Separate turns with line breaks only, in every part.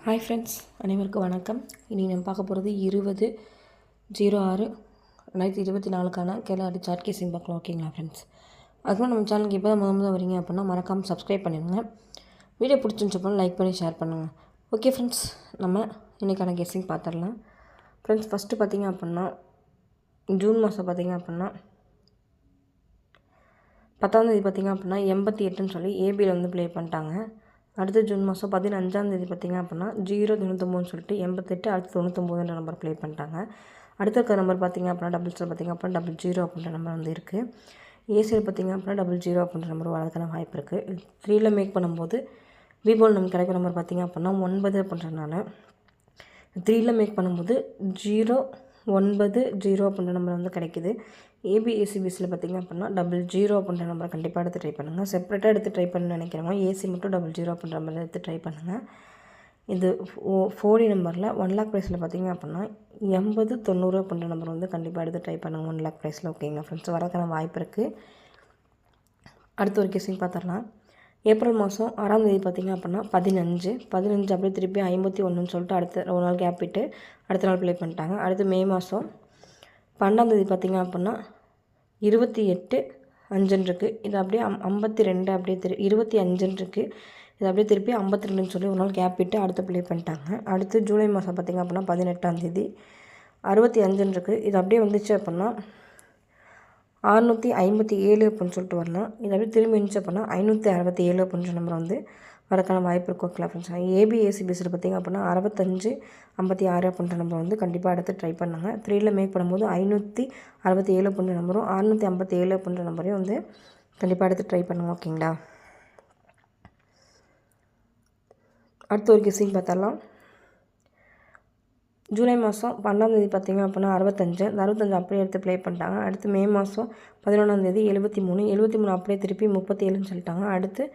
Hi friends, அனைவருக்கும் வணக்கம். இன்றைக்கி நம்ம பார்க்க போகிறது 20/06/2024 கேரளா சார்ட் கேசிங் பார்க்கலாம். ஓகேங்களா ஃப்ரெண்ட்ஸ்? அதுக்கு நம்ம சேனலுக்கு இப்போ தான் முதல்ல வரீங்க அப்படின்னா மறக்காமல் சப்ஸ்கிரைப் பண்ணிடுங்க. வீடியோ பிடிச்சிருந்துச்சப்போ லைக் பண்ணி ஷேர் பண்ணுங்கள். ஓகே ஃப்ரெண்ட்ஸ், நம்ம இன்றைக்கான கெஸ்ஸிங் பார்த்துடலாம். ஃப்ரெண்ட்ஸ், ஃபஸ்ட்டு பார்த்திங்க அப்படின்னா ஜூன் மாதம் பார்த்திங்க அப்படின்னா 10ஆம் தேதி பார்த்திங்க அப்படின்னா 88ன்னு சொல்லி ஏபியில் வந்து ப்ளே பண்ணிட்டாங்க. அடுத்து ஜூன் மாதம் 15ஆம் தேதி பார்த்திங்க அப்படின்னா 099 சொல்லிட்டு 88, அடுத்து 99 நம்பர் ப்ளே பண்ணிட்டாங்க. அடுத்த இருக்க நம்பர் பார்த்திங்க அப்படின்னா டபுள் ஸ்டார் பார்த்திங்க அப்படின்னா 00 அப்படின்ற நம்பர் வந்து இருக்குது. ஏசியில் பார்த்திங்க அப்படின்னா 00 அப்படின்ற நம்பர் வரதுக்கான வாய்ப்பு இருக்குது. 3ல் மேக் பண்ணும்போது பிபோல் நமக்கு கிடைக்கிற நம்பர் பார்த்திங்க அப்படின்னா 9 அப்படின்றனால 3ல் மேக் பண்ணும்போது 090 அப்படின்ற நம்பர் வந்து கிடைக்கிது. ஏபிஎஸ்சிபிஎஸ்சியில் பார்த்திங்க அப்படின்னா 00 அப்படின்ற நம்பரை கண்டிப்பாக எடுத்து ட்ரை பண்ணுங்கள். செப்பரேட்டாக எடுத்து ட்ரை பண்ண நினைக்கிறவங்க ஏசி மட்டும் 00 அப்படின்ற நம்பரை எடுத்து ட்ரை பண்ணுங்கள். இது 4 நம்பரில் 1 லேக் ப்ரைஸில் பார்த்திங்க அப்படின்னா 80-90 அப்படின்ற நம்பர் வந்து கண்டிப்பாக எடுத்து ட்ரை பண்ணுங்கள். 1 லேக் ப்ரைஸில் ஓகேங்களா ஃப்ரெண்ட்ஸ், வரக்கான வாய்ப்பு இருக்குது. அடுத்த ஒரு கேஸிங் பார்த்துடலாம். ஏப்ரல் மாதம் 6ஆம் தேதி பார்த்திங்க அப்படின்னா 15 அப்படியே திருப்பி 51ன்னு சொல்லிட்டு அடுத்த ஒரு நாள் கேப் விட்டு அடுத்த நாள் ப்ளே பண்ணிட்டாங்க. அடுத்து மே மாதம் 12ஆம் தேதி பார்த்திங்க அப்படின்னா 28-5 இருக்குது. இது அப்படியே 52 அப்படியே 25 இருக்குது. இது அப்படியே திருப்பி 52ன்னு சொல்லி ஒரு நாள் கேப் விட்டு அடுத்து ப்ளே பண்ணிட்டாங்க. அடுத்து ஜூலை மாதம் பார்த்திங்க அப்படின்னா 18ஆம் தேதி 65 இருக்குது. இது அப்படியே வந்துச்சு அப்படின்னா 657 அப்படின்னு சொல்லிட்டு வரலாம். இது அப்படியே திரும்பி இருந்துச்சு அப்படின்னா 567 அப்படின்ற நம்பர் வந்து வரக்கான வாய்ப்பு இருக்கும். ஓகே ஃப்ரெண்ட்ஸ், ஏபிஎஸ்சிபிஎஸ்சியில் பார்த்திங்க அப்படின்னா 65-56 அப்படின்ற நம்பர் வந்து கண்டிப்பாக எடுத்து ட்ரை பண்ணாங்க. 3ல் மேக் பண்ணும்போது 567 அப்படின்ற நம்பரும் 657 அப்படின்ற நம்பரையும் வந்து கண்டிப்பாக எடுத்து ட்ரை பண்ணுங்க. ஓகேங்களா? அடுத்த ஒரு கெஸ்ஸிங் பார்த்தரலாம். ஜூலை மாதம் 12ஆம் தேதி பார்த்திங்க அப்படின்னா 65, இந்த 65 அப்படியே எடுத்து ப்ளே பண்ணிட்டாங்க. அடுத்து மே மாதம் 11ஆம் தேதி 73 அப்படியே திருப்பி 37ன்னு சொல்லிட்டாங்க. அடுத்து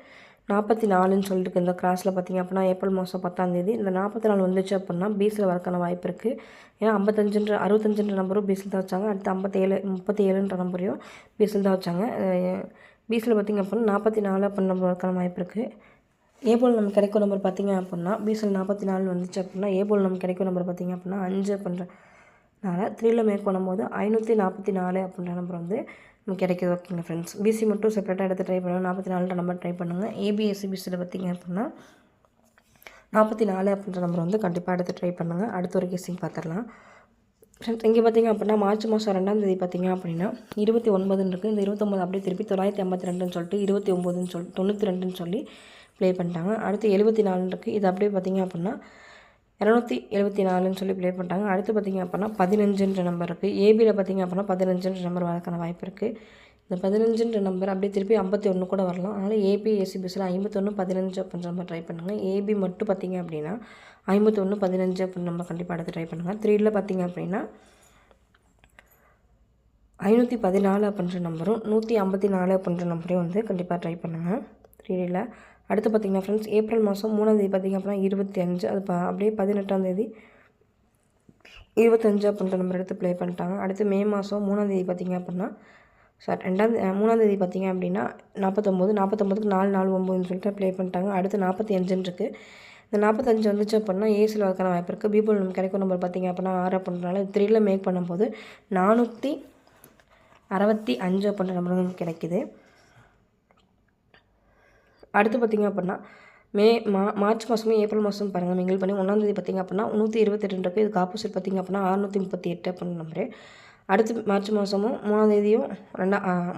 44ன்னு சொல்லிட்டு இந்த கிராஸில் பார்த்திங்க அப்படின்னா ஏப்ரல் மாதம் 10ஆம் தேதி இந்த 44 வந்துச்சு அப்படின்னா பீஸில் வரக்கான வாய்ப்பு இருக்குது. ஏன்னா 65 நம்பரும் பீஸில் தான் வச்சாங்க. அடுத்து 37ன்ற நம்பரையும் பீஸில் தான் வச்சாங்க. பீஸில் பார்த்திங்க அப்படின்னா 44 அப்படின்ற நம்பர் வரக்கான வாய்ப்பு இருக்குது. ஏபோல் நமக்கு கிடைக்கும் நம்பர் பார்த்திங்க அப்படின்னா பீஸில் 44 வந்துச்சு அப்படின்னா ஏபோல் நமக்கு கிடைக்கும் நம்பர் பார்த்திங்க அப்படின்னா 5 அப்படின்றனால 3ல் மேக் பண்ணும்போது 544 அப்படின்ற நம்பர் வந்து நமக்கு கிடைக்கிது. ஓகேங்க ஃப்ரெண்ட்ஸ், பிசி மட்டும் செப்பரேட்டாக எடுத்து ட்ரை பண்ணுங்கள். 44 நம்பர் ட்ரை பண்ணுங்கள். ஏபிஎஸ்சிபிஎஸ்சியில் பார்த்திங்க அப்படின்னா 44 அப்படின்ற நம்பர் வந்து கண்டிப்பாக எடுத்து ட்ரை பண்ணுங்கள். அடுத்த ஒரு கெஸ்ஸிங் பார்த்துடலாம். ஃப்ரெண்ட்ஸ், இங்கே பார்த்திங்க அப்படின்னா மார்ச் மாதம் 2ஆம் தேதி பார்த்திங்க அப்படின்னா 29ன்னு இருக்குது. இந்த 29 அப்படியே திருப்பி 952ன்னு சொல்லிட்டு 29ன்னு சொல்லி 92ன்னு சொல்லி ப்ளே பண்ணிட்டாங்க. அடுத்து 74 இருக்குது. இது அப்படியே பார்த்திங்க அப்படின்னா 274ன்னு சொல்லி ப்ளே பண்ணிட்டாங்க. அடுத்து பார்த்திங்க அப்படின்னா 15ன்ற நம்பர் இருக்குது. ஏபியில் பார்த்திங்க அப்படின்னா 15ன்ற நம்பர் வரக்கான வாய்ப்பு இருக்குது. இந்த 15ன்ற நம்பர் அப்படியே திருப்பி 51 கூட வரலாம். அதனால் ஏபிஎஸ்சிபிஎஸ்சியில் 51-15 அப்படின்ற நம்பர் ட்ரை பண்ணுங்கள். ஏபி மட்டும் பார்த்திங்க அப்படின்னா 51-15 அப்படின்ற நம்பர் கண்டிப்பாக எடுத்து ட்ரை பண்ணுங்கள். 3ல் பார்த்திங்க அப்படின்னா 514 அப்படின்ற நம்பரும் 154 அப்படின்ற நம்பரையும் வந்து கண்டிப்பாக ட்ரை பண்ணுங்கள். 3ல் அடுத்து பார்த்திங்கன்னா ஃப்ரெண்ட்ஸ், ஏப்ரல் மாதம் 3ஆம் தேதி பார்த்திங்க அப்படின்னா 25, அது அப்படியே 18ஆம் தேதி 25 அப்படின்ற நம்பர் எடுத்து ப்ளே பண்ணிட்டாங்க. அடுத்து மே மாதம் 3ஆம் தேதி பார்த்திங்க அப்படின்னா 3ஆம் தேதி பார்த்திங்க அப்படின்னா 49க்கு 449ன்னு சொல்லிட்டு ப்ளே பண்ணிட்டாங்க. அடுத்து 45ன்னு இருக்குது. இந்த 45 வந்துச்சு அப்படின்னா ஏசியில் வரக்கான வாய்ப்பு இருக்குது. பிபோல் நமக்கு கிடைக்கும் நம்பர் பார்த்திங்க அப்படின்னா 6 அப்படின்றனால 3ல் மேக் பண்ணும்போது 465 அப்படின்ற நம்பர் நமக்கு கிடைக்கிது. அடுத்து பார்த்திங்க அப்படின்னா மார்ச் மாதமும் ஏப்ரல் மாதமும் பாருங்கள் மிங்கிள் பண்ணி 1ஆம் தேதி பார்த்திங்க அப்படின்னா 128 இருக்குது. இதுக்கு ஆப்போசிட் பார்த்திங்க அப்படின்னா 638 அப்படின்ற நம்பரு. அடுத்து மார்ச் மாதமும் 3ஆம் தேதியும்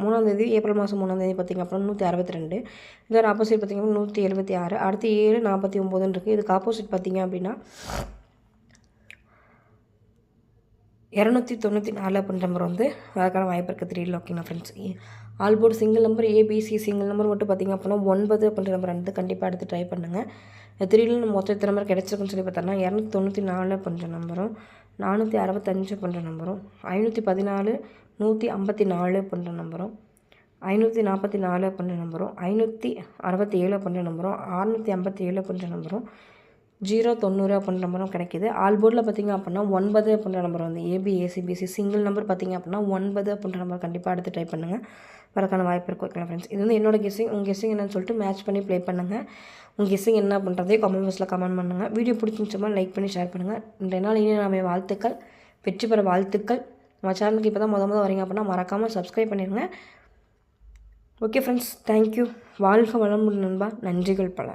3ஆம் தேதி ஏப்ரல் மாதம் 3ஆம் தேதி பார்த்திங்க அப்படின்னா 162, இதோட ஆப்போசிட் பார்த்திங்க அப்படின்னா 176. அடுத்து 749ன்னு இருக்குது. இதுக்கு ஆப்போசிட் பார்த்திங்க அப்படின்னா 294 அப்படின்ற நம்பர் வந்து வரக்கான வாய்ப்பு இருக்குது. 3ல் ஓகேங்களா friends. ஆல்போர்டு single number ABC single number மட்டும் பார்த்திங்க அப்படின்னா 9 அப்படின்ற நம்பர் வந்து கண்டிப்பாக எடுத்து ட்ரை பண்ணுங்கள். 3ல் நம்ம மொத்தம் எத்தனை நம்பர் கிடச்சிருக்குன்னு சொல்லி பார்த்தோம்னா 294 அப்படின்ற நம்பரும் 465 அப்படின்ற நம்பரும் 514 154 அப்படின்ற நம்பரும் 544 அப்படின்ற நம்பரும் 567 அப்படின்ற நம்பரும் 657 அப்படின்ற நம்பரும் 090 அப்படின்ற நம்பரும் கிடைக்கிது. ஆல்போர்டில் பார்த்திங்க அப்படின்னா 9 அப்படின்ற நம்பர் வந்து ஏபிஎஸ்சிபிஎஸ்சி சிங்கிள் நம்பர் பார்த்திங்க அப்படின்னா 9 அப்படின்ற நம்பர் கண்டிப்பாக எடுத்து ட்ரை பண்ணுங்கள். வரக்கான வாய்ப்பு இருக்கும். ஓகேங்களா ஃப்ரெண்ட்ஸ், இது வந்து என்னோட கெஸ்ஸிங். உங்கள் கெஸ்ஸிங் என்னன்னு சொல்லிட்டு மேட்ச் பண்ணி ப்ளே பண்ணுங்கள். உங்கள் கெஸ்ஸிங் என்ன பண்ணுறதே கமெண்ட் பாக்ஸில் கமெண்ட் பண்ணுங்கள். வீடியோ பிடிச்சிருந்துச்சுமா லைக் பண்ணி ஷேர் பண்ணுங்கள். இன்றைய நாள் இனி நம்ம வாழ்த்துக்கள், வெற்றி பெற வாழ்த்துக்கள். நம்ம சேனலுக்கு இப்போ தான் முத வரீங்க அப்படின்னா மறக்காமல் சப்ஸ்கிரைப் பண்ணிடுங்க. Okay friends, thank you. வாழ்க வளமுடன் நண்பா. நன்றிகள் பல.